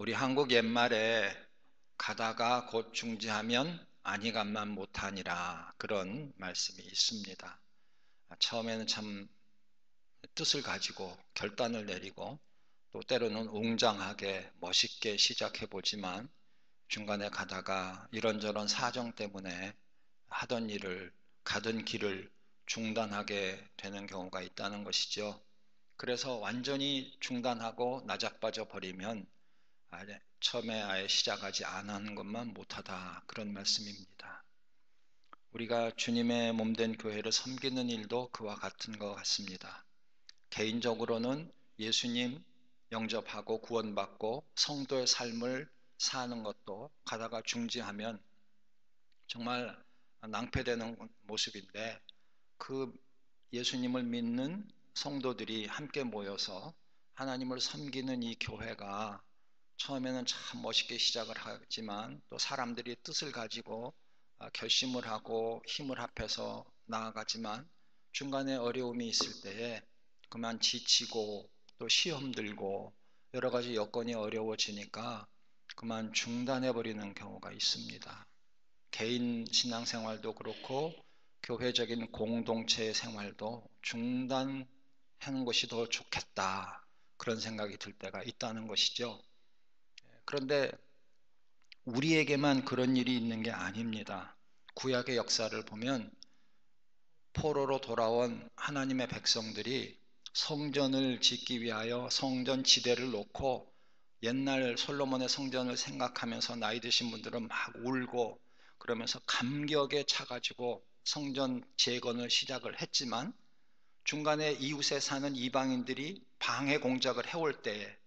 우리 한국 옛말에 가다가 곧 중지하면 안희감만 못하니라 그런 말씀이 있습니다. 처음에는 참 뜻을 가지고 결단을 내리고 또 때로는 웅장하게 멋있게 시작해 보지만 중간에 가다가 이런저런 사정 때문에 하던 일을 가던 길을 중단하게 되는 경우가 있다는 것이죠. 그래서 완전히 중단하고 나자빠져 버리면 처음에 아예 시작하지 않은 것만 못하다 그런 말씀입니다. 우리가 주님의 몸된 교회를 섬기는 일도 그와 같은 것 같습니다. 개인적으로는 예수님 영접하고 구원받고 성도의 삶을 사는 것도 가다가 중지하면 정말 낭패되는 모습인데, 그 예수님을 믿는 성도들이 함께 모여서 하나님을 섬기는 이 교회가 처음에는 참 멋있게 시작을 하지만 또 사람들이 뜻을 가지고 결심을 하고 힘을 합해서 나아가지만 중간에 어려움이 있을 때에 그만 지치고 또 시험 들고 여러 가지 여건이 어려워지니까 그만 중단해 버리는 경우가 있습니다. 개인 신앙생활도 그렇고 교회적인 공동체 생활도 중단하는 것이 더 좋겠다 그런 생각이 들 때가 있다는 것이죠. 그런데 우리에게만 그런 일이 있는 게 아닙니다. 구약의 역사를 보면 포로로 돌아온 하나님의 백성들이 성전을 짓기 위하여 성전 지대를 놓고 옛날 솔로몬의 성전을 생각하면서 나이 드신 분들은 막 울고 그러면서 감격에 차가지고 성전 재건을 시작을 했지만 중간에 이웃에 사는 이방인들이 방해 공작을 해올 때에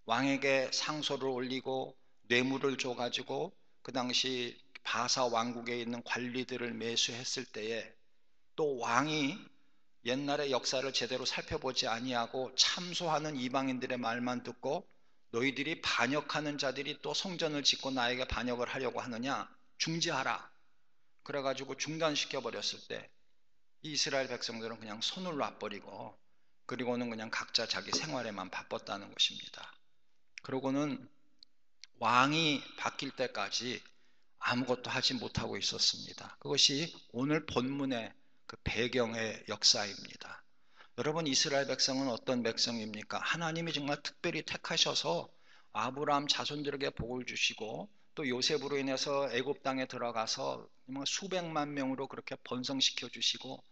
왕에게 상소를 올리고 뇌물을 줘가지고 그 당시 바사 왕국에 있는 관리들을 매수했을 때에 또 왕이 옛날의 역사를 제대로 살펴보지 아니하고 참소하는 이방인들의 말만 듣고 너희들이 반역하는 자들이 또 성전을 짓고 나에게 반역을 하려고 하느냐, 중지하라. 그래가지고 중단시켜 버렸을 때 이스라엘 백성들은 그냥 손을 놔버리고 그리고는 그냥 각자 자기 생활에만 바빴다는 것입니다. 그러고는 왕이 바뀔 때까지 아무것도 하지 못하고 있었습니다. 그것이 오늘 본문의 그 배경의 역사입니다. 여러분, 이스라엘 백성은 어떤 백성입니까? 하나님이 정말 특별히 택하셔서 아브라함 자손들에게 복을 주시고 또 요셉으로 인해서 애굽 땅에 들어가서 수백만 명으로 그렇게 번성시켜 주시고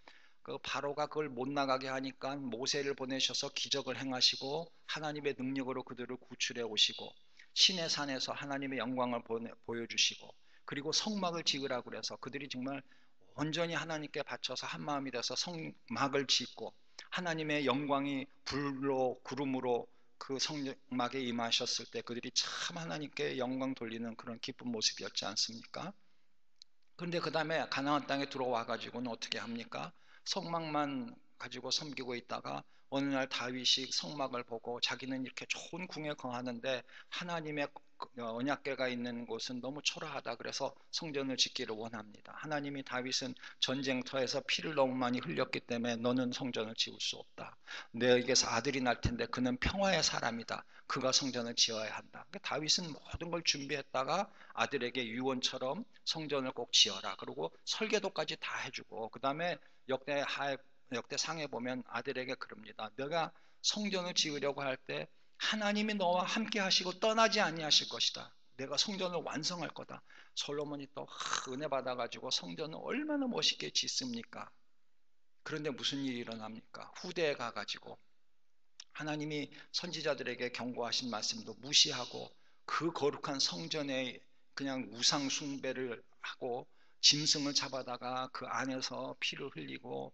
그 바로가 그걸 못 나가게 하니까 모세를 보내셔서 기적을 행하시고 하나님의 능력으로 그들을 구출해 오시고 시내 산에서 하나님의 영광을 보여주시고 그리고 성막을 지으라고 그래서 그들이 정말 온전히 하나님께 바쳐서 한마음이 돼서 성막을 짓고 하나님의 영광이 불로 구름으로 그 성막에 임하셨을 때 그들이 참 하나님께 영광 돌리는 그런 기쁜 모습이었지 않습니까? 그런데 그 다음에 가나안 땅에 들어와 가지고는 어떻게 합니까? 성막만 가지고 섬기고 있다가 어느 날 다윗이 성막을 보고 자기는 이렇게 좋은 궁에 거하는데 하나님의 언약궤가 있는 곳은 너무 초라하다 그래서 성전을 짓기를 원합니다. 하나님이 다윗은 전쟁터에서 피를 너무 많이 흘렸기 때문에 너는 성전을 지을 수 없다. 너에게서 아들이 날 텐데 그는 평화의 사람이다. 그가 성전을 지어야 한다. 그러니까 다윗은 모든 걸 준비했다가 아들에게 유언처럼 성전을 꼭 지어라. 그리고 설계도까지 다 해주고 그 다음에 역대상에 보면 아들에게 그럽니다. 너가 성전을 지으려고 할 때 하나님이 너와 함께 하시고 떠나지 아니하실 것이다. 내가 성전을 완성할 거다. 솔로몬이 또 은혜 받아가지고 성전을 얼마나 멋있게 짓습니까? 그런데 무슨 일이 일어납니까? 후대에 가가지고 하나님이 선지자들에게 경고하신 말씀도 무시하고 그 거룩한 성전에 그냥 우상 숭배를 하고 짐승을 잡아다가 그 안에서 피를 흘리고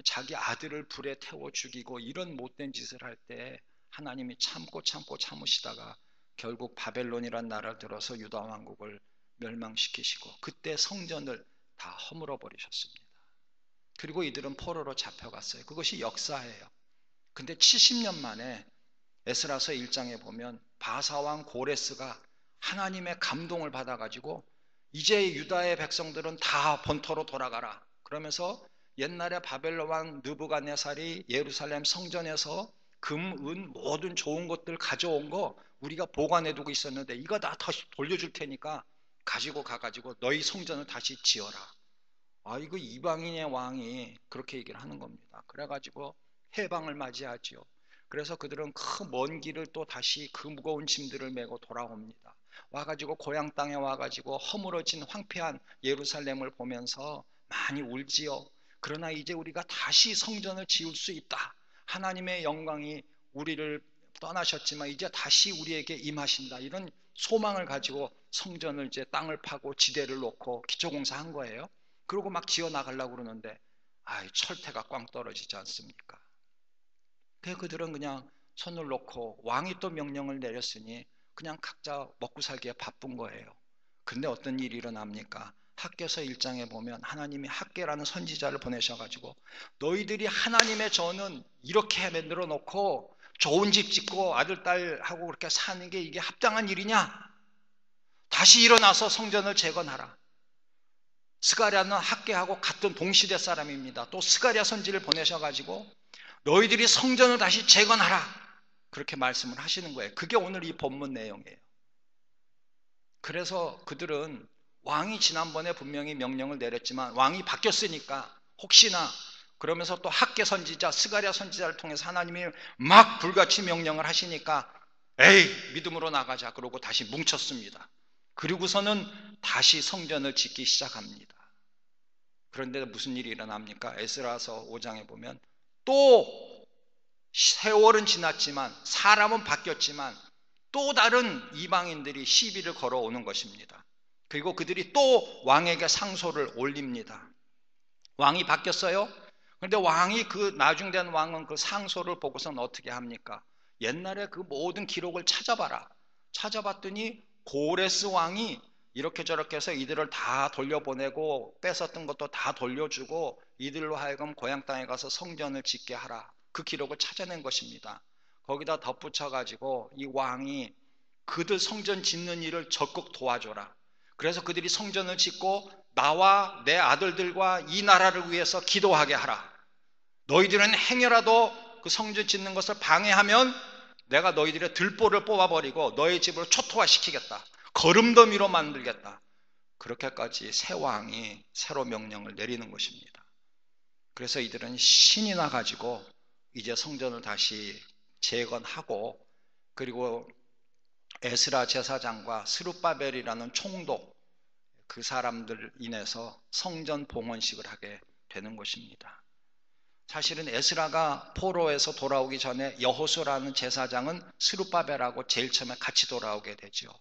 자기 아들을 불에 태워 죽이고 이런 못된 짓을 할 때 하나님이 참고 참으시다가 결국 바벨론이란 나라를 들어서 유다 왕국을 멸망시키시고 그때 성전을 다 허물어 버리셨습니다. 그리고 이들은 포로로 잡혀갔어요. 그것이 역사예요. 근데 70년 만에 에스라서 1장에 보면 바사왕 고레스가 하나님의 감동을 받아가지고 이제 유다의 백성들은 다 본토로 돌아가라. 그러면서 옛날에 바벨론 왕 느부갓네살이 예루살렘 성전에서 금, 은 모든 좋은 것들 가져온 거 우리가 보관해두고 있었는데 이거 다 다시 돌려줄 테니까 가지고 가가지고 너희 성전을 다시 지어라. 이거 이방인의 왕이 그렇게 얘기를 하는 겁니다. 그래가지고 해방을 맞이하지요. 그래서 그들은 그 먼 길을 또 다시 그 무거운 짐들을 메고 돌아옵니다. 와가지고 고향 땅에 와가지고 허물어진 황폐한 예루살렘을 보면서 많이 울지요. 그러나 이제 우리가 다시 성전을 지을 수 있다. 하나님의 영광이 우리를 떠나셨지만 이제 다시 우리에게 임하신다. 이런 소망을 가지고 성전을 이제 땅을 파고 지대를 놓고 기초공사한 거예요. 그러고 막 지어 나가려고 그러는데 철퇴가 꽝 떨어지지 않습니까? 그래서 그들은 그냥 손을 놓고 왕이 또 명령을 내렸으니 그냥 각자 먹고 살기에 바쁜 거예요. 그런데 어떤 일이 일어납니까? 학개서 1장에 보면 하나님이 학개라는 선지자를 보내셔가지고 너희들이 하나님의 전은 이렇게 만들어 놓고 좋은 집 짓고 아들 딸하고 그렇게 사는 게 이게 합당한 일이냐? 다시 일어나서 성전을 재건하라. 스가랴는 학개하고 같은 동시대 사람입니다. 또 스가랴 선지를 보내셔가지고 너희들이 성전을 다시 재건하라. 그렇게 말씀을 하시는 거예요. 그게 오늘 이 본문 내용이에요. 그래서 그들은 왕이 지난번에 분명히 명령을 내렸지만 왕이 바뀌었으니까 혹시나 그러면서 또 학개 선지자, 스가랴 선지자를 통해서 하나님이 막 불같이 명령을 하시니까 에이 믿음으로 나가자 그러고 다시 뭉쳤습니다. 그리고서는 다시 성전을 짓기 시작합니다. 그런데 무슨 일이 일어납니까? 에스라서 5장에 보면 또 세월은 지났지만 사람은 바뀌었지만 또 다른 이방인들이 시비를 걸어오는 것입니다. 그리고 그들이 또 왕에게 상소를 올립니다. 왕이 바뀌었어요. 그런데 왕이 그 나중된 왕은 그 상소를 보고서는 어떻게 합니까? 옛날에 그 모든 기록을 찾아봐라. 찾아봤더니 고레스 왕이 이렇게 저렇게 해서 이들을 다 돌려보내고 뺏었던 것도 다 돌려주고 이들로 하여금 고향 땅에 가서 성전을 짓게 하라. 그 기록을 찾아낸 것입니다. 거기다 덧붙여 가지고 이 왕이 그들 성전 짓는 일을 적극 도와줘라. 그래서 그들이 성전을 짓고 나와 내 아들들과 이 나라를 위해서 기도하게 하라. 너희들은 행여라도 그 성전 짓는 것을 방해하면 내가 너희들의 들보를 뽑아버리고 너희 집을 초토화시키겠다. 거름더미로 만들겠다. 그렇게까지 새 왕이 새로 명령을 내리는 것입니다. 그래서 이들은 신이 나가지고 이제 성전을 다시 재건하고 그리고 에스라 제사장과 스룹바벨이라는 총독 그 사람들 인해서 성전 봉헌식을 하게 되는 것입니다. 사실은 에스라가 포로에서 돌아오기 전에 여호수아라는 제사장은 스룹바벨하고 제일 처음에 같이 돌아오게 되죠.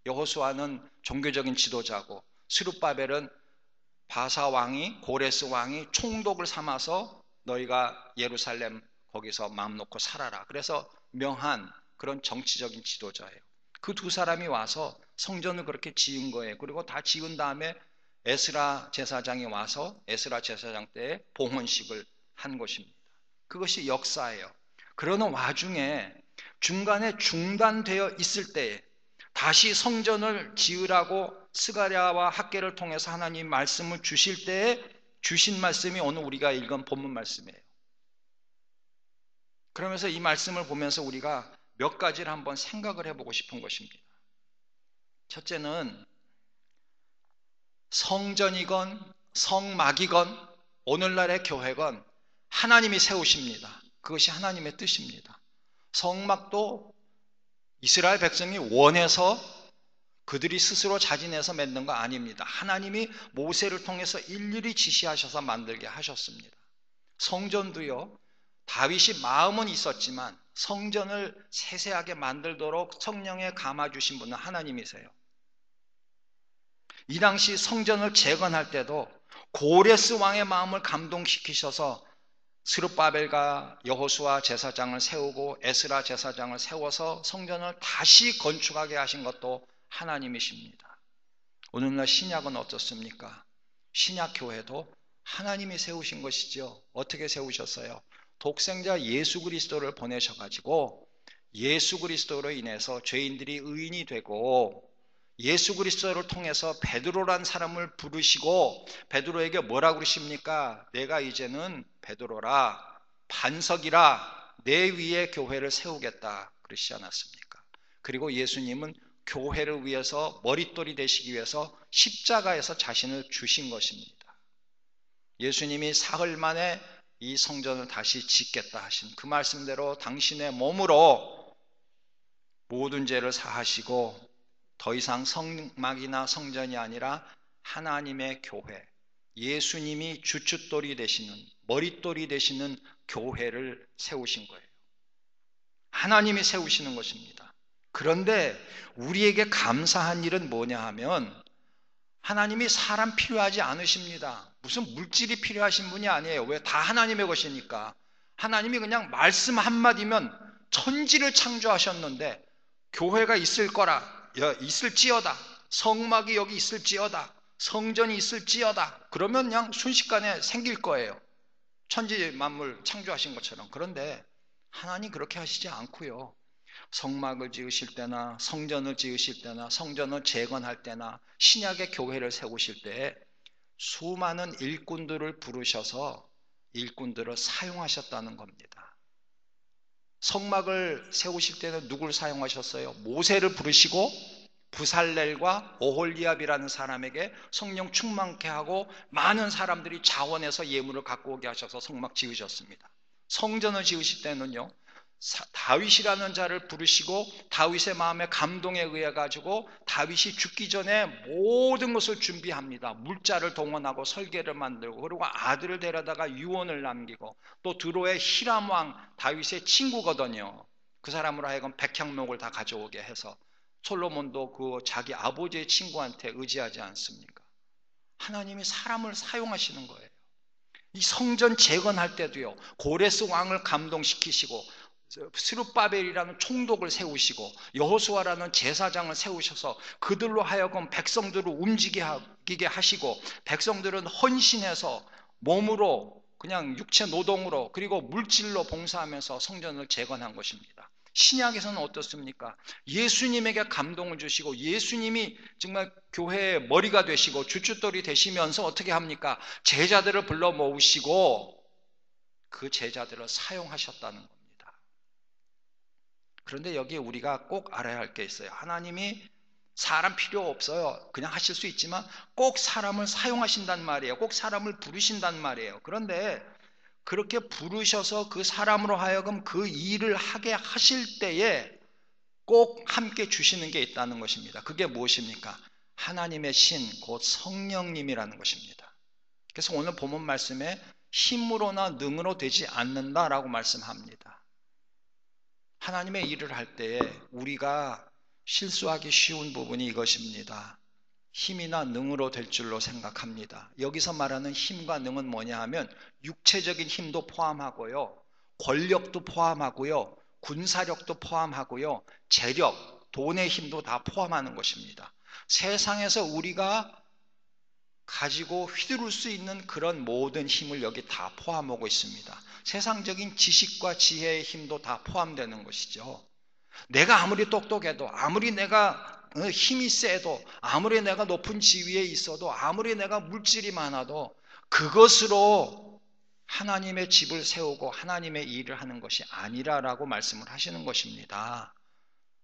여호수아는 종교적인 지도자고 스룹바벨은 바사 왕이 고레스 왕이 총독을 삼아서 너희가 예루살렘 거기서 마음 놓고 살아라. 그래서 명한 그런 정치적인 지도자예요. 그 두 사람이 와서 성전을 그렇게 지은 거예요. 그리고 다 지은 다음에 에스라 제사장이 와서 에스라 제사장 때에 봉헌식을 한 것입니다. 그것이 역사예요. 그러는 와중에 중간에 중단되어 있을 때에 다시 성전을 지으라고 스가랴와 학개를 통해서 하나님 말씀을 주실 때에 주신 말씀이 오늘 우리가 읽은 본문 말씀이에요. 그러면서 이 말씀을 보면서 우리가 몇 가지를 한번 생각을 해보고 싶은 것입니다. 첫째는 성전이건 성막이건 오늘날의 교회건 하나님이 세우십니다. 그것이 하나님의 뜻입니다. 성막도 이스라엘 백성이 원해서 그들이 스스로 자진해서 만든 거 아닙니다. 하나님이 모세를 통해서 일일이 지시하셔서 만들게 하셨습니다. 성전도요, 다윗이 마음은 있었지만 성전을 세세하게 만들도록 성령에 감아주신 분은 하나님이세요. 이 당시 성전을 재건할 때도 고레스 왕의 마음을 감동시키셔서 스룹바벨과 여호수아 제사장을 세우고 에스라 제사장을 세워서 성전을 다시 건축하게 하신 것도 하나님이십니다. 오늘날 신약은 어떻습니까? 신약 교회도 하나님이 세우신 것이죠. 어떻게 세우셨어요? 독생자 예수 그리스도를 보내셔가지고 예수 그리스도로 인해서 죄인들이 의인이 되고 예수 그리스도를 통해서 베드로란 사람을 부르시고 베드로에게 뭐라고 그러십니까? 내가 이제는 베드로라, 반석이라, 내 위에 교회를 세우겠다 그러시지 않았습니까? 그리고 예수님은 교회를 위해서 머릿돌이 되시기 위해서 십자가에서 자신을 주신 것입니다. 예수님이 사흘 만에 이 성전을 다시 짓겠다 하신 그 말씀대로 당신의 몸으로 모든 죄를 사하시고 더 이상 성막이나 성전이 아니라 하나님의 교회, 예수님이 주춧돌이 되시는, 머릿돌이 되시는 교회를 세우신 거예요. 하나님이 세우시는 것입니다. 그런데 우리에게 감사한 일은 뭐냐 하면 하나님이 사람 필요하지 않으십니다. 무슨 물질이 필요하신 분이 아니에요. 왜? 다 하나님의 것이니까. 하나님이 그냥 말씀 한마디면 천지를 창조하셨는데 교회가 있을 거라, 있을지어다, 성막이 여기 있을지어다, 성전이 있을지어다, 그러면 그냥 순식간에 생길 거예요. 천지 만물 창조하신 것처럼. 그런데 하나님 그렇게 하시지 않고요. 성막을 지으실 때나 성전을 지으실 때나 성전을 재건할 때나 신약의 교회를 세우실 때 수많은 일꾼들을 부르셔서 일꾼들을 사용하셨다는 겁니다. 성막을 세우실 때는 누굴 사용하셨어요? 모세를 부르시고 부살렐과 오홀리압이라는 사람에게 성령 충만케 하고 많은 사람들이 자원해서 예물을 갖고 오게 하셔서 성막 지으셨습니다. 성전을 지으실 때는요, 다윗이라는 자를 부르시고 다윗의 마음에 감동에 의해 가지고 다윗이 죽기 전에 모든 것을 준비합니다. 물자를 동원하고 설계를 만들고, 그리고 아들을 데려다가 유언을 남기고, 또 드로의 히람 왕 다윗의 친구거든요. 그 사람으로 하여금 백향목을 다 가져오게 해서 솔로몬도 그 자기 아버지의 친구한테 의지하지 않습니까? 하나님이 사람을 사용하시는 거예요. 이 성전 재건할 때도요, 고레스 왕을 감동시키시고 스룹바벨이라는 총독을 세우시고 여호수아라는 제사장을 세우셔서 그들로 하여금 백성들을 움직이게 하시고, 백성들은 헌신해서 몸으로 그냥 육체 노동으로 그리고 물질로 봉사하면서 성전을 재건한 것입니다. 신약에서는 어떻습니까? 예수님에게 감동을 주시고 예수님이 정말 교회의 머리가 되시고 주춧돌이 되시면서 어떻게 합니까? 제자들을 불러 모으시고 그 제자들을 사용하셨다는 겁니다. 그런데 여기에 우리가 꼭 알아야 할 게 있어요. 하나님이 사람 필요 없어요. 그냥 하실 수 있지만 꼭 사람을 사용하신단 말이에요. 꼭 사람을 부르신단 말이에요. 그런데 그렇게 부르셔서 그 사람으로 하여금 그 일을 하게 하실 때에 꼭 함께 주시는 게 있다는 것입니다. 그게 무엇입니까? 하나님의 신, 곧 성령님이라는 것입니다. 그래서 오늘 본문 말씀에 힘으로나 능으로 되지 않는다라고 말씀합니다. 하나님의 일을 할 때에 우리가 실수하기 쉬운 부분이 이것입니다. 힘이나 능으로 될 줄로 생각합니다. 여기서 말하는 힘과 능은 뭐냐 하면 육체적인 힘도 포함하고요, 권력도 포함하고요, 군사력도 포함하고요, 재력, 돈의 힘도 다 포함하는 것입니다. 세상에서 우리가 가지고 휘두를 수 있는 그런 모든 힘을 여기 다 포함하고 있습니다. 세상적인 지식과 지혜의 힘도 다 포함되는 것이죠. 내가 아무리 똑똑해도, 아무리 내가 힘이 세도, 아무리 내가 높은 지위에 있어도, 아무리 내가 물질이 많아도 그것으로 하나님의 집을 세우고 하나님의 일을 하는 것이 아니라라고 말씀을 하시는 것입니다.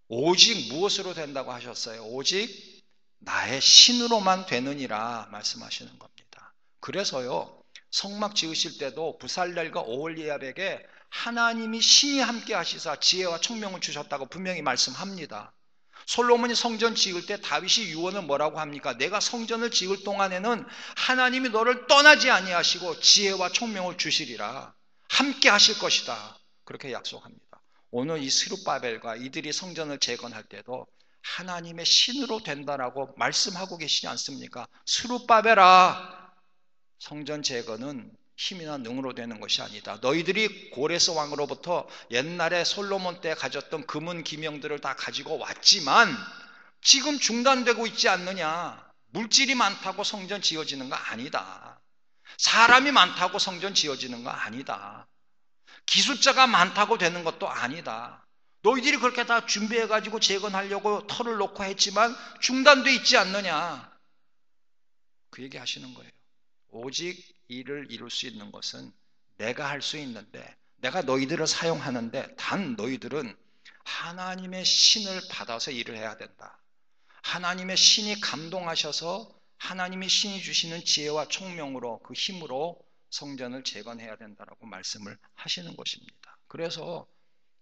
오직 무엇으로 된다고 하셨어요? 오직 나의 신으로만 되느니라 말씀하시는 겁니다. 그래서요, 성막 지으실 때도 부살렐과 오홀리압에게 하나님이 신이 함께 하시사 지혜와 총명을 주셨다고 분명히 말씀합니다. 솔로몬이 성전 지을 때 다윗이 유언을 뭐라고 합니까? 내가 성전을 지을 동안에는 하나님이 너를 떠나지 아니하시고 지혜와 총명을 주시리라, 함께 하실 것이다, 그렇게 약속합니다. 오늘 이 스룹바벨과 이들이 성전을 재건할 때도 하나님의 신으로 된다라고 말씀하고 계시지 않습니까? 스룹바벨아, 성전 재건은 힘이나 능으로 되는 것이 아니다. 너희들이 고레스 왕으로부터 옛날에 솔로몬 때 가졌던 금은 기명들을 다 가지고 왔지만 지금 중단되고 있지 않느냐. 물질이 많다고 성전 지어지는 거 아니다. 사람이 많다고 성전 지어지는 거 아니다. 기술자가 많다고 되는 것도 아니다. 너희들이 그렇게 다 준비해가지고 재건하려고 터를 놓고 했지만 중단돼 있지 않느냐. 그 얘기 하시는 거예요. 오직 일을 이룰 수 있는 것은 내가 할 수 있는데, 내가 너희들을 사용하는데 단 너희들은 하나님의 신을 받아서 일을 해야 된다. 하나님의 신이 감동하셔서 하나님의 신이 주시는 지혜와 총명으로 그 힘으로 성전을 재건해야 된다라고 말씀을 하시는 것입니다. 그래서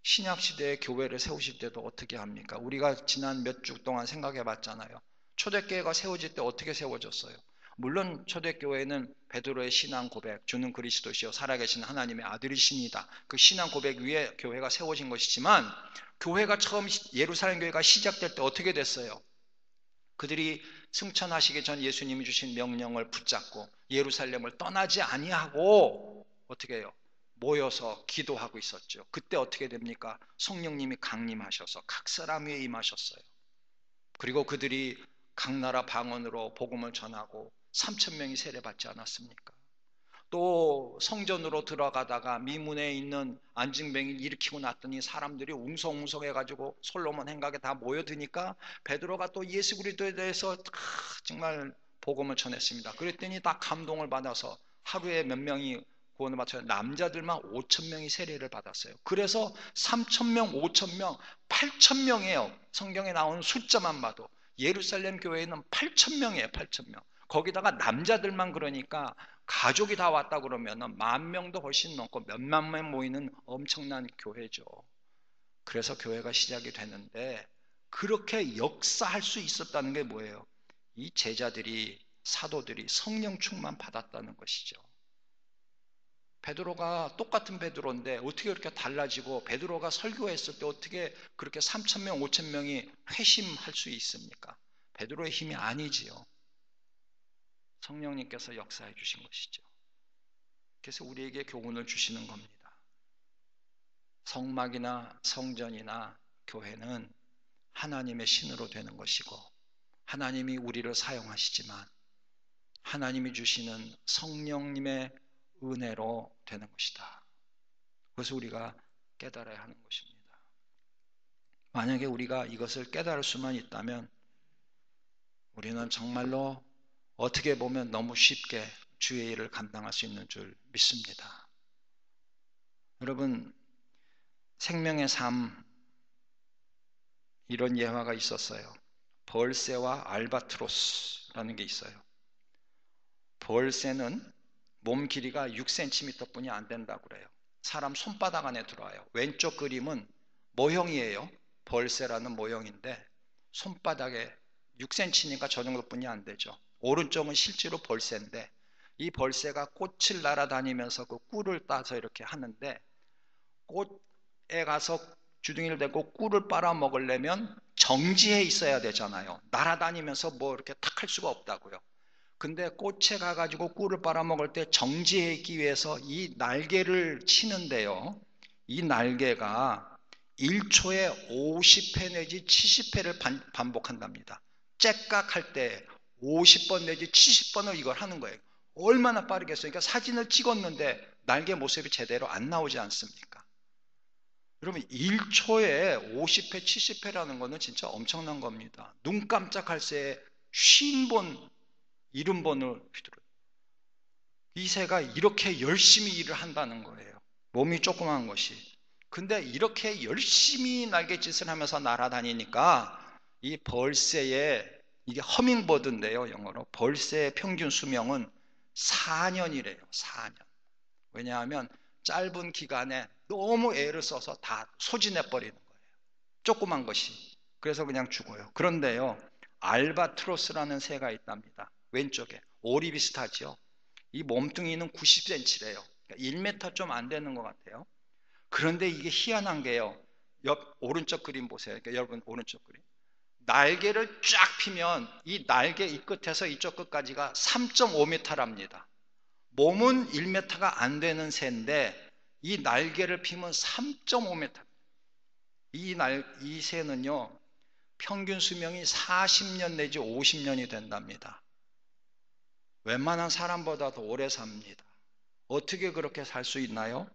신약시대에 교회를 세우실 때도 어떻게 합니까? 우리가 지난 몇 주 동안 생각해 봤잖아요. 초대교회가 세워질 때 어떻게 세워졌어요? 물론 초대교회는 베드로의 신앙 고백, 주는 그리스도시요 살아계신 하나님의 아들이십니다. 그 신앙 고백 위에 교회가 세워진 것이지만 교회가 처음 예루살렘 교회가 시작될 때 어떻게 됐어요? 그들이 승천하시기 전 예수님이 주신 명령을 붙잡고 예루살렘을 떠나지 아니하고 어떻게 해요? 모여서 기도하고 있었죠. 그때 어떻게 됩니까? 성령님이 강림하셔서 각 사람 위에 임하셨어요. 그리고 그들이 각 나라 방언으로 복음을 전하고 3천 명이 세례받지 않았습니까? 또 성전으로 들어가다가 미문에 있는 안증뱅이를 일으키고 났더니 사람들이 웅성웅성해가지고 솔로몬 행각에 다 모여드니까 베드로가 또 예수 그리스도에 대해서 정말 복음을 전했습니다. 그랬더니 다 감동을 받아서 하루에 몇 명이 구원을 받쳐요. 남자들만 5천 명이 세례를 받았어요. 그래서 3천 명, 5천 명, 8천 명이에요. 성경에 나오는 숫자만 봐도 예루살렘 교회에는 8천 명이에요. 8천 명. 거기다가 남자들만 그러니까 가족이 다 왔다 그러면 10,000명도 훨씬 넘고 몇만 명 모이는 엄청난 교회죠. 그래서 교회가 시작이 되는데 그렇게 역사할 수 있었다는 게 뭐예요? 이 제자들이 사도들이 성령 충만 받았다는 것이죠. 베드로가 똑같은 베드로인데 어떻게 그렇게 달라지고 베드로가 설교했을 때 어떻게 그렇게 3,000명, 5,000명이 회심할 수 있습니까? 베드로의 힘이 아니지요. 성령님께서 역사해 주신 것이죠. 그래서 우리에게 교훈을 주시는 겁니다. 성막이나 성전이나 교회는 하나님의 신으로 되는 것이고 하나님이 우리를 사용하시지만 하나님이 주시는 성령님의 은혜로 되는 것이다. 그것을 우리가 깨달아야 하는 것입니다. 만약에 우리가 이것을 깨달을 수만 있다면 우리는 정말로 어떻게 보면 너무 쉽게 주의 일을 감당할 수 있는 줄 믿습니다. 여러분, 생명의 삶 이런 예화가 있었어요. 벌새와 알바트로스라는 게 있어요. 벌새는 몸 길이가 6cm 뿐이 안 된다고 그래요. 사람 손바닥 안에 들어와요. 왼쪽 그림은 모형이에요. 벌새라는 모형인데 손바닥에 6cm니까 저 정도뿐이 안 되죠. 오른쪽은 실제로 벌새인데 이 벌새가 꽃을 날아다니면서 그 꿀을 따서 이렇게 하는데 꽃에 가서 주둥이를 대고 꿀을 빨아먹으려면 정지해 있어야 되잖아요. 날아다니면서 뭐 이렇게 탁 할 수가 없다고요. 근데 꽃에 가가지고 꿀을 빨아먹을 때 정지해 있기 위해서 이 날개를 치는데요. 이 날개가 1초에 50회 내지 70회를 반복한답니다. 째깍할 때 50번 내지 70번을 이걸 하는 거예요. 얼마나 빠르겠어요. 그러니까 사진을 찍었는데 날개 모습이 제대로 안 나오지 않습니까? 여러분 1초에 50회, 70회라는 거는 진짜 엄청난 겁니다. 눈 깜짝할 새에 50번, 70번을 휘두르요. 이 새가 이렇게 열심히 일을 한다는 거예요. 몸이 조그만 것이. 근데 이렇게 열심히 날갯짓을 하면서 날아다니니까 이 벌새의 이게 허밍버드인데요. 영어로 벌새의 평균 수명은 4년이래요. 4년. 왜냐하면 짧은 기간에 너무 애를 써서 다 소진해버리는 거예요. 조그만 것이. 그래서 그냥 죽어요. 그런데요. 알바트로스라는 새가 있답니다. 왼쪽에. 오리 비슷하죠. 이 몸뚱이는 90cm래요. 그러니까 1m 좀 안 되는 것 같아요. 그런데 이게 희한한 게요. 오른쪽 그림 보세요. 그러니까 여러분 오른쪽 그림. 날개를 쫙 피면 이 날개 이 끝에서 이쪽 끝까지가 3.5m랍니다. 몸은 1m가 안 되는 새인데 이 날개를 피면 3.5m. 이 새는요. 평균 수명이 40년 내지 50년이 된답니다. 웬만한 사람보다 더 오래 삽니다. 어떻게 그렇게 살 수 있나요?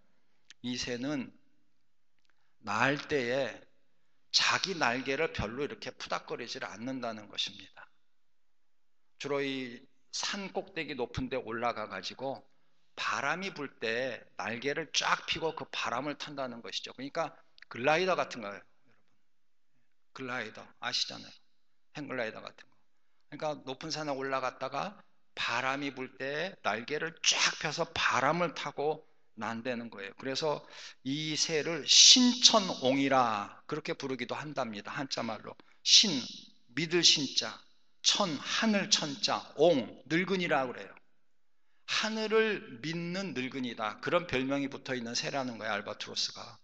이 새는 날 때에 자기 날개를 별로 이렇게 푸닥거리지 않는다는 것입니다. 주로 이 산 꼭대기 높은 데 올라가 가지고 바람이 불 때 날개를 쫙 펴고 그 바람을 탄다는 것이죠. 그러니까 글라이더 같은 거예요. 글라이더 아시잖아요. 행글라이더 같은 거. 그러니까 높은 산에 올라갔다가 바람이 불 때 날개를 쫙 펴서 바람을 타고 난다는 거예요. 그래서 이 새를 신천옹이라 그렇게 부르기도 한답니다. 한자말로 신, 믿을 신자, 천, 하늘 천자, 옹, 늙은이라고 그래요. 하늘을 믿는 늙은이다. 그런 별명이 붙어 있는 새라는 거예요. 알바트로스가.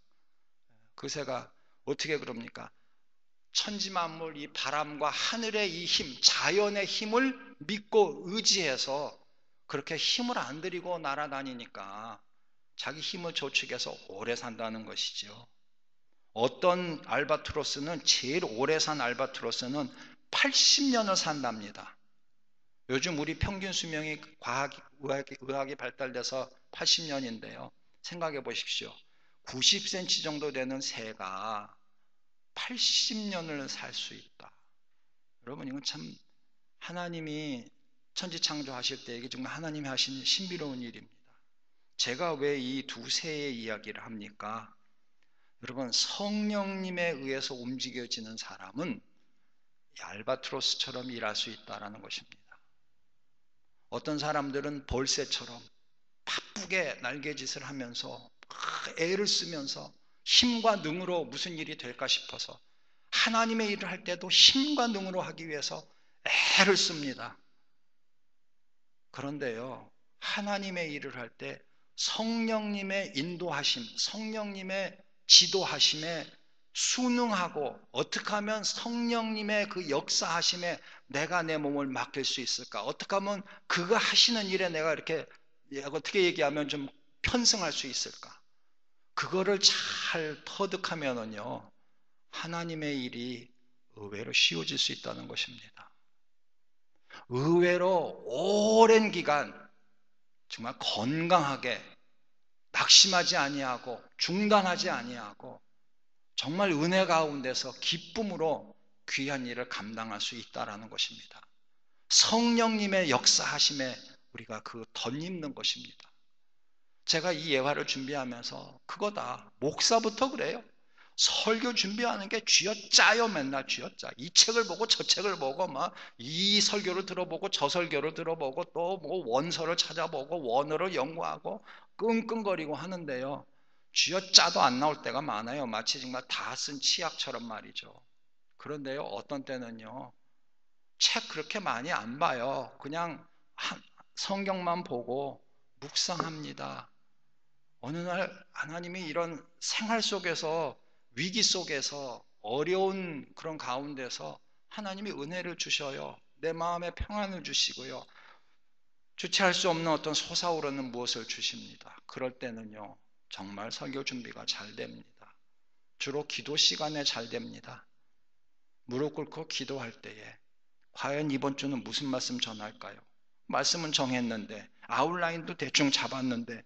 그 새가 어떻게 그럽니까? 천지만물 이 바람과 하늘의 이 힘, 자연의 힘을 믿고 의지해서 그렇게 힘을 안 들이고 날아다니니까 자기 힘을 저축해서 오래 산다는 것이죠. 어떤 알바트로스는 제일 오래 산 알바트로스는 80년을 산답니다. 요즘 우리 평균 수명이 의학이 발달돼서 80년인데요. 생각해 보십시오. 90cm 정도 되는 새가 80년을 살 수 있다. 여러분 이건 참 하나님이 천지 창조하실 때 이게 정말 하나님이 하신 신비로운 일입니다. 제가 왜 이 두 새의 이야기를 합니까? 여러분 성령님에 의해서 움직여지는 사람은 알바트로스처럼 일할 수 있다는 것입니다. 어떤 사람들은 벌새처럼 바쁘게 날개짓을 하면서 애를 쓰면서 힘과 능으로 무슨 일이 될까 싶어서 하나님의 일을 할 때도 힘과 능으로 하기 위해서 애를 씁니다. 그런데요, 하나님의 일을 할 때 성령님의 인도하심, 성령님의 지도하심에 순응하고 어떻게 하면 성령님의 그 역사하심에 내가 내 몸을 맡길 수 있을까? 어떻게 하면 그가 하시는 일에 내가 이렇게 어떻게 얘기하면 좀 편승할 수 있을까? 그거를 잘 터득하면은요, 하나님의 일이 의외로 쉬워질 수 있다는 것입니다. 의외로 오랜 기간 정말 건강하게 낙심하지 아니하고 중단하지 아니하고 정말 은혜 가운데서 기쁨으로 귀한 일을 감당할 수 있다는 것입니다. 성령님의 역사하심에 우리가 그 덧입는 것입니다. 제가 이 예화를 준비하면서 그거다. 목사부터 그래요. 설교 준비하는 게 쥐어짜요. 맨날 쥐어짜. 이 책을 보고 저 책을 보고 막 이 설교를 들어보고 저 설교를 들어보고 또 뭐 원서를 찾아보고 원어를 연구하고 끙끙거리고 하는데요. 쥐어짜도 안 나올 때가 많아요. 마치 정말 다 쓴 치약처럼 말이죠. 그런데요, 어떤 때는요, 책 그렇게 많이 안 봐요. 그냥 성경만 보고 묵상합니다. 어느 날 하나님이 이런 생활 속에서 위기 속에서 어려운 그런 가운데서 하나님이 은혜를 주셔요. 내 마음에 평안을 주시고요. 주체할 수 없는 어떤 솟아오르는 무엇을 주십니다. 그럴 때는요, 정말 설교 준비가 잘 됩니다. 주로 기도 시간에 잘 됩니다. 무릎 꿇고 기도할 때에 과연 이번 주는 무슨 말씀 전할까요? 말씀은 정했는데 아웃라인도 대충 잡았는데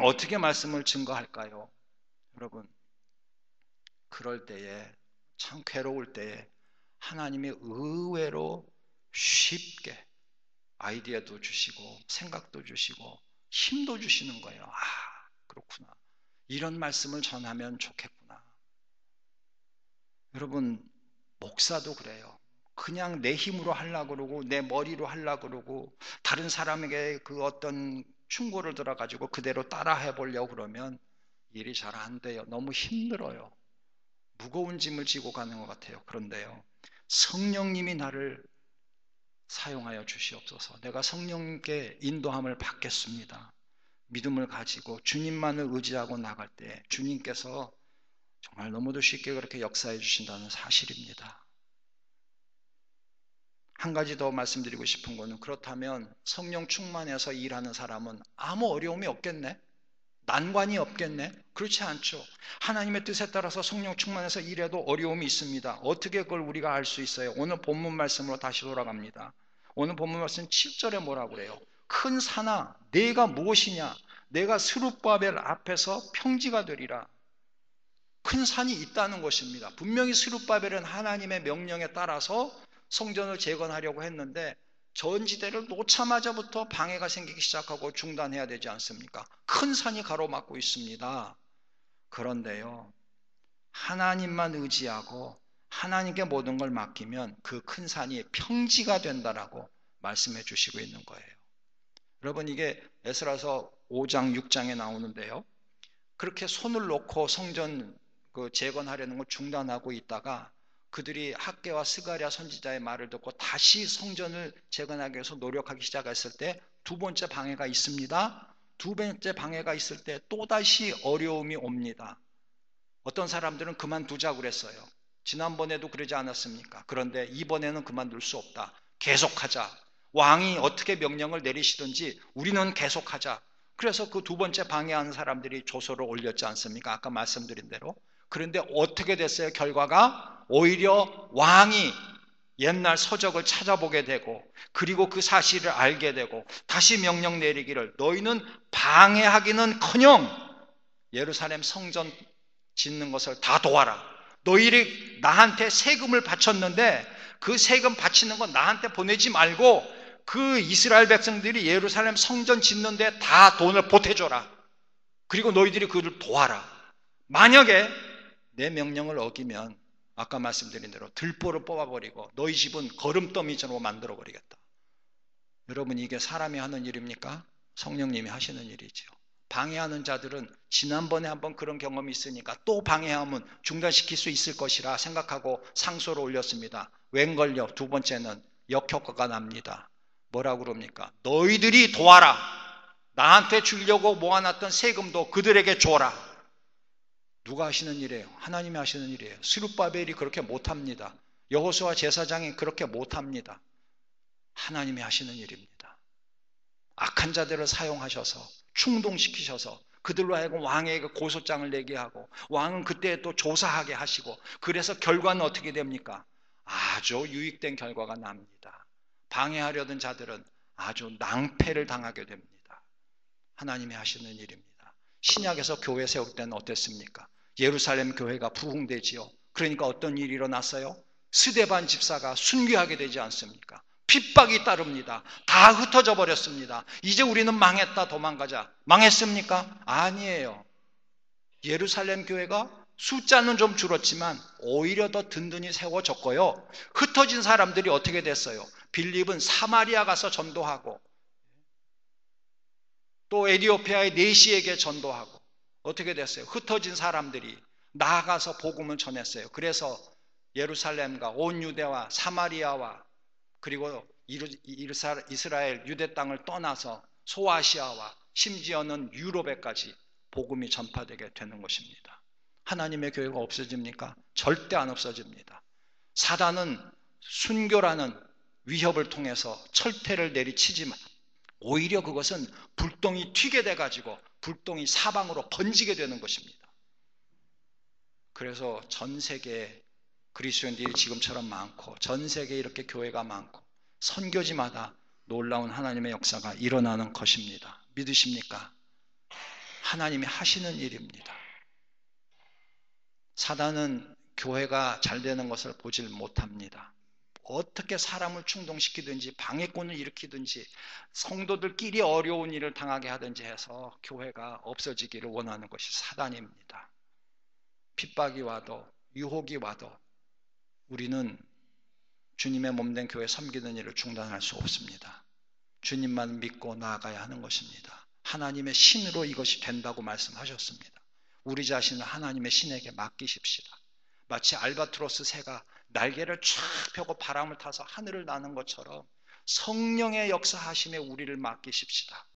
어떻게 말씀을 증거할까요? 여러분, 그럴 때에 참 괴로울 때에 하나님이 의외로 쉽게 아이디어도 주시고 생각도 주시고 힘도 주시는 거예요. 아, 그렇구나. 이런 말씀을 전하면 좋겠구나. 여러분, 목사도 그래요. 그냥 내 힘으로 하려고 그러고 내 머리로 하려고 그러고 다른 사람에게 그 어떤 충고를 들어가지고 그대로 따라 해보려고 그러면 일이 잘 안 돼요. 너무 힘들어요. 무거운 짐을 지고 가는 것 같아요. 그런데요, 성령님이 나를 사용하여 주시옵소서. 내가 성령님께 인도함을 받겠습니다. 믿음을 가지고 주님만을 의지하고 나갈 때 주님께서 정말 너무도 쉽게 그렇게 역사해 주신다는 사실입니다. 한 가지 더 말씀드리고 싶은 거는, 그렇다면 성령 충만해서 일하는 사람은 아무 어려움이 없겠네? 난관이 없겠네? 그렇지 않죠. 하나님의 뜻에 따라서 성령 충만해서 일해도 어려움이 있습니다. 어떻게 그걸 우리가 알 수 있어요? 오늘 본문 말씀으로 다시 돌아갑니다. 오늘 본문 말씀 7절에 뭐라고 그래요? 큰 산아, 내가 무엇이냐? 내가 스룹바벨 앞에서 평지가 되리라. 큰 산이 있다는 것입니다. 분명히 스룹바벨은 하나님의 명령에 따라서 성전을 재건하려고 했는데 전지대를 놓자마자부터 방해가 생기기 시작하고 중단해야 되지 않습니까? 큰 산이 가로막고 있습니다. 그런데요, 하나님만 의지하고 하나님께 모든 걸 맡기면 그 큰 산이 평지가 된다라고 말씀해 주시고 있는 거예요. 여러분, 이게 에스라서 5장 6장에 나오는데요, 그렇게 손을 놓고 성전 재건하려는 걸 중단하고 있다가 그들이 학개와 스가랴 선지자의 말을 듣고 다시 성전을 재건하기 위해서 노력하기 시작했을 때 두 번째 방해가 있습니다. 두 번째 방해가 있을 때 또다시 어려움이 옵니다. 어떤 사람들은 그만두자고 그랬어요. 지난번에도 그러지 않았습니까? 그런데 이번에는 그만둘 수 없다. 계속하자. 왕이 어떻게 명령을 내리시든지 우리는 계속하자. 그래서 그 두 번째 방해하는 사람들이 조서를 올렸지 않습니까? 아까 말씀드린 대로. 그런데 어떻게 됐어요? 결과가 오히려 왕이 옛날 서적을 찾아보게 되고, 그리고 그 사실을 알게 되고 다시 명령 내리기를 너희는 방해하기는커녕 예루살렘 성전 짓는 것을 다 도와라. 너희들이 나한테 세금을 바쳤는데 그 세금 바치는 건 나한테 보내지 말고 그 이스라엘 백성들이 예루살렘 성전 짓는데 다 돈을 보태줘라. 그리고 너희들이 그를 도와라. 만약에 내 명령을 어기면 아까 말씀드린 대로 들보를 뽑아버리고 너희 집은 거름더미처럼 만들어버리겠다. 여러분, 이게 사람이 하는 일입니까? 성령님이 하시는 일이죠. 방해하는 자들은 지난번에 한번 그런 경험이 있으니까 또 방해하면 중단시킬 수 있을 것이라 생각하고 상소를 올렸습니다. 웬걸요? 두 번째는 역효과가 납니다. 뭐라고 그럽니까? 너희들이 도와라. 나한테 주려고 모아놨던 세금도 그들에게 줘라. 누가 하시는 일이에요? 하나님이 하시는 일이에요. 스룹바벨이 그렇게 못합니다. 여호수아 제사장이 그렇게 못합니다. 하나님이 하시는 일입니다. 악한 자들을 사용하셔서 충동시키셔서 그들로 하여금 왕에게 고소장을 내게 하고 왕은 그때 또 조사하게 하시고, 그래서 결과는 어떻게 됩니까? 아주 유익된 결과가 납니다. 방해하려던 자들은 아주 낭패를 당하게 됩니다. 하나님이 하시는 일입니다. 신약에서 교회 세울 때는 어땠습니까? 예루살렘 교회가 부흥되지요. 그러니까 어떤 일이 일어났어요? 스데반 집사가 순교하게 되지 않습니까? 핍박이 따릅니다. 다 흩어져 버렸습니다. 이제 우리는 망했다, 도망가자. 망했습니까? 아니에요. 예루살렘 교회가 숫자는 좀 줄었지만 오히려 더 든든히 세워졌고요. 흩어진 사람들이 어떻게 됐어요? 빌립은 사마리아 가서 전도하고 또 에디오피아의 네시에게 전도하고, 어떻게 됐어요? 흩어진 사람들이 나아가서 복음을 전했어요. 그래서 예루살렘과 온 유대와 사마리아와 그리고 이스라엘 유대 땅을 떠나서 소아시아와 심지어는 유럽에까지 복음이 전파되게 되는 것입니다. 하나님의 교회가 없어집니까? 절대 안 없어집니다. 사단은 순교라는 위협을 통해서 철퇴를 내리치지만 오히려 그것은 불똥이 튀게 돼가지고 불똥이 사방으로 번지게 되는 것입니다. 그래서 전 세계에 그리스도인들이 지금처럼 많고 전 세계에 이렇게 교회가 많고 선교지마다 놀라운 하나님의 역사가 일어나는 것입니다. 믿으십니까? 하나님이 하시는 일입니다. 사단은 교회가 잘 되는 것을 보질 못합니다. 어떻게 사람을 충동시키든지 방해꾼을 일으키든지 성도들끼리 어려운 일을 당하게 하든지 해서 교회가 없어지기를 원하는 것이 사단입니다. 핍박이 와도 유혹이 와도 우리는 주님의 몸된 교회 섬기는 일을 중단할 수 없습니다. 주님만 믿고 나아가야 하는 것입니다. 하나님의 신으로 이것이 된다고 말씀하셨습니다. 우리 자신을 하나님의 신에게 맡기십시다. 마치 알바트로스 새가 날개를 쫙 펴고 바람을 타서 하늘을 나는 것처럼 성령의 역사하심에 우리를 맡기십시다.